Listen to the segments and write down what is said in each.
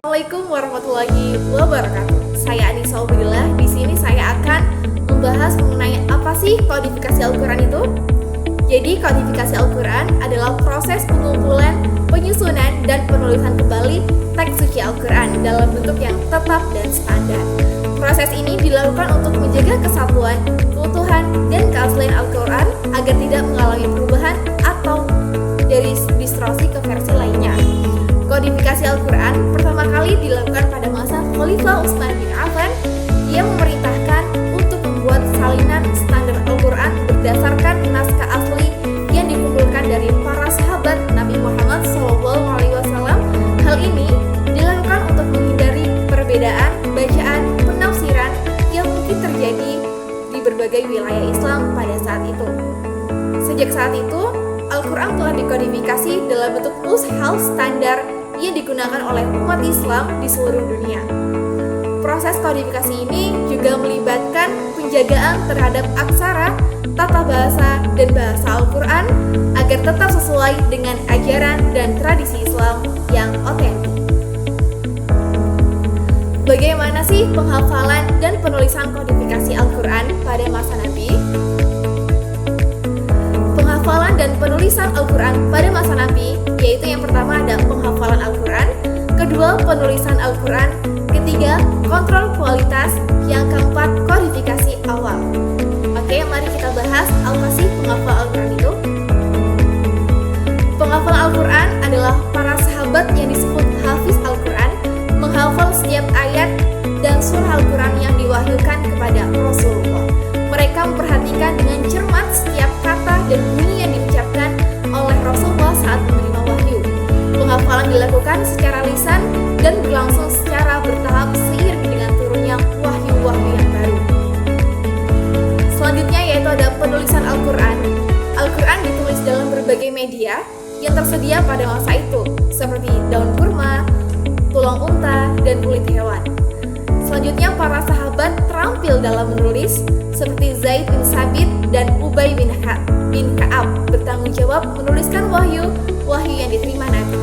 Assalamualaikum warahmatullahi wabarakatuh. Saya Anissa Ubedillah. Di sini saya akan membahas mengenai apa sih kodifikasi Al-Quran itu. Jadi kodifikasi Al-Quran adalah proses pengumpulan, penyusunan, dan penulisan kembali teks suci Al-Quran dalam bentuk yang tetap dan standar. Proses ini dilakukan untuk menjaga kesatuan, keutuhan, dan keaslian Al-Quran agar tidak mengalami perubahan atau dari distorsi ke versi lainnya. Kodifikasi Al-Quran pertama kali dilakukan pada masa Khalifah Utsman bin Affan. Ia memerintahkan untuk membuat salinan standar Al-Quran berdasarkan naskah asli yang dikumpulkan dari para sahabat Nabi Muhammad SAW. Hal ini dilakukan untuk menghindari perbedaan bacaan penafsiran yang mungkin terjadi di berbagai wilayah Islam pada saat itu. Sejak saat itu, Al-Quran telah dikodifikasi dalam bentuk mushaf standar yang digunakan oleh umat Islam di seluruh dunia. Proses kodifikasi ini juga melibatkan penjagaan terhadap aksara, tata bahasa, dan bahasa Al-Quran agar tetap sesuai dengan ajaran dan tradisi Islam yang otentik. Bagaimana sih penghafalan dan penulisan kodifikasi Al-Quran pada masa Nabi? Penghafalan dan penulisan Al-Quran pada masa Nabi, yaitu yang pertama ada penghafalan Al-Quran, kedua penulisan Al-Quran, ketiga kontrol kualitas, yang keempat kodifikasi awal. Oke, mari kita bahas apa sih penghafal Al-Quran itu. Penghafal Al-Quran adalah para sahabat yang disebut Hafiz Al-Quran, menghafal setiap ayat dan surah Al-Quran yang diwahyukan kepada Rasulullah. Mereka memperhatikan dengan cermat setiap kata dan bunyi yang diucapkan oleh Rasulullah saat menerima wahyu. Penghafalan dilakukan secara lisan dan berlangsung secara bertahap seiring dengan turunnya wahyu-wahyu yang baru. Selanjutnya yaitu ada penulisan Al-Quran. Al-Quran ditulis dalam berbagai media yang tersedia pada masa itu, seperti daun kurma, tulang unta, dan kulit hewan. Selanjutnya para sahabat terampil dalam menulis, seperti Zaid bin Sabit dan Ubay bin Ka'ab bertanggung jawab menuliskan wahyu yang diterima Nabi.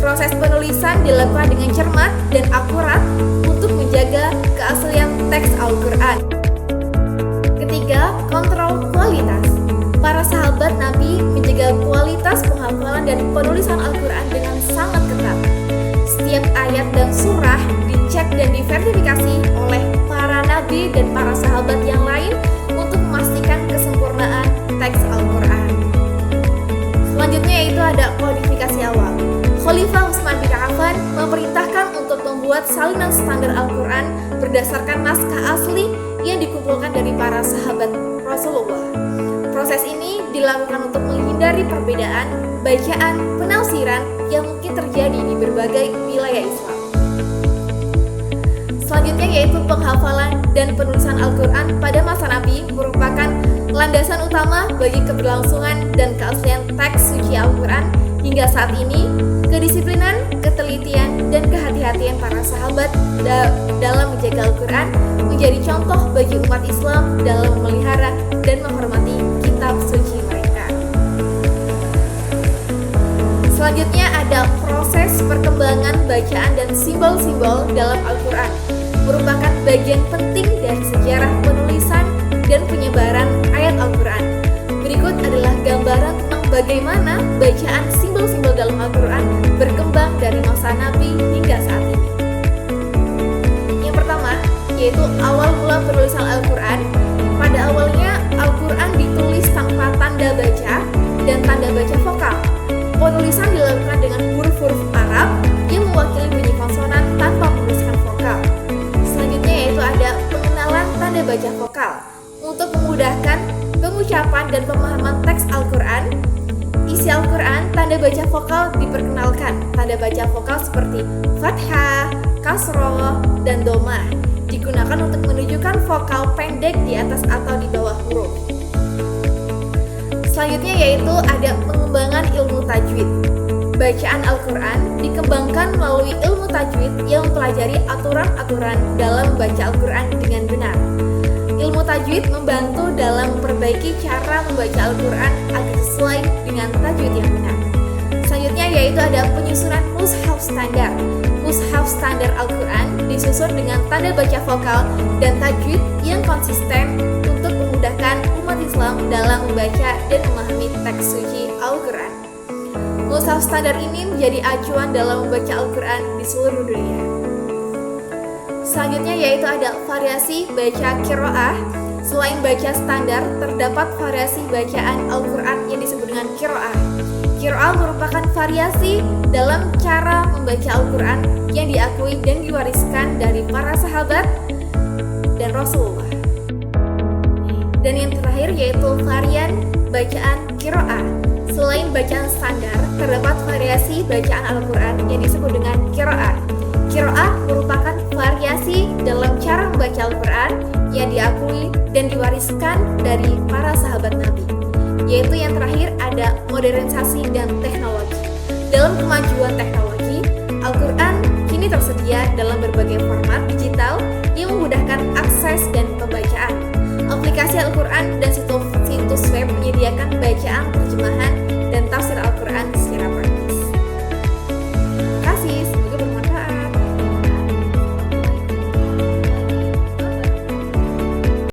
Proses penulisan dilakukan dengan cermat dan akurat untuk menjaga keaslian teks Al-Quran. Ketiga, kontrol kualitas. Para sahabat Nabi menjaga kualitas penghafalan dan penulisan Al-Quran dengan sangat ketat. Setiap ayat dan surah dicek dan diverifikasi oleh para nabi dan para sahabat yang lain untuk memastikan kesempurnaan teks Al-Quran. Selanjutnya yaitu ada kodifikasi awal. Khalifah Utsman bin Affan memerintahkan untuk membuat salinan standar Al-Quran berdasarkan naskah asli yang dikumpulkan dari para sahabat Rasulullah. Proses ini dilakukan untuk menghindari perbedaan bacaan penafsiran yang mungkin terjadi di berbagai wilayah Islam. Selanjutnya yaitu penghafalan dan penulisan Al-Quran pada masa Nabi merupakan landasan utama bagi keberlangsungan dan keaslian teks suci Al-Quran hingga saat ini. Kedisiplinan, ketelitian, dan kehati-hatian para sahabat dalam menjaga Al-Quran menjadi contoh bagi umat Islam dalam memelihara dan menghormati kitab suci mereka. Selanjutnya ada proses perkembangan bacaan dan simbol-simbol dalam Al-Quran, merupakan bagian penting dari sejarah penulisan dan penyebaran ayat Al-Quran. Berikut adalah gambaran tentang bagaimana bacaan simbol-simbol dalam Al-Quran berkembang dari masa Nabi hingga saat ini. Yang pertama, yaitu awal mula penulisan Al-Quran. Pada awalnya, Al-Quran ditulis tanpa tanda baca dan tanda baca vokal. Penulisan dilakukan dengan huruf-huruf Arab yang mewakili bunyi konsonan tanpa menuliskan vokal. Selanjutnya yaitu ada pengenalan tanda baca vokal. Untuk memudahkan pengucapan dan pemahaman teks Al-Quran, isi Al-Quran, tanda baca vokal diperkenalkan. Tanda baca vokal seperti fathah, kasroh, dan domah digunakan untuk menunjukkan vokal pendek di atas atau di bawah huruf. Selanjutnya yaitu ada pengembangan ilmu tajwid. Bacaan Al-Quran dikembangkan melalui ilmu tajwid yang mempelajari aturan-aturan dalam membaca Al-Quran dengan benar. Ilmu tajwid membantu dalam memperbaiki cara membaca Al-Quran agar sesuai dengan tajwid yang benar. Selanjutnya yaitu ada penyusunan mushaf standar. Mushaf standar Al-Quran disusun dengan tanda baca vokal dan tajwid yang konsisten untuk memudahkan umat Islam dalam membaca dan memahami teks suci Al-Quran. Mushaf standar ini menjadi acuan dalam membaca Al-Quran di seluruh dunia. Selanjutnya yaitu ada variasi baca qiraah. Selain baca standar, terdapat variasi bacaan Al-Quran yang disebut dengan qiraah. Qiraah merupakan variasi dalam cara membaca Al-Quran yang diakui dan diwariskan dari para sahabat dan Rasulullah. Dan yang terakhir yaitu varian bacaan qiraah. Selain bacaan standar, terdapat variasi bacaan Al-Quran yang disebut dengan qiraah. Qiraah merupakan variasi dalam cara membaca Al-Quran yang diakui dan diwariskan dari para sahabat Nabi. Yaitu yang terakhir ada modernisasi dan teknologi. Dalam kemajuan teknologi, Al-Quran kini tersedia dalam berbagai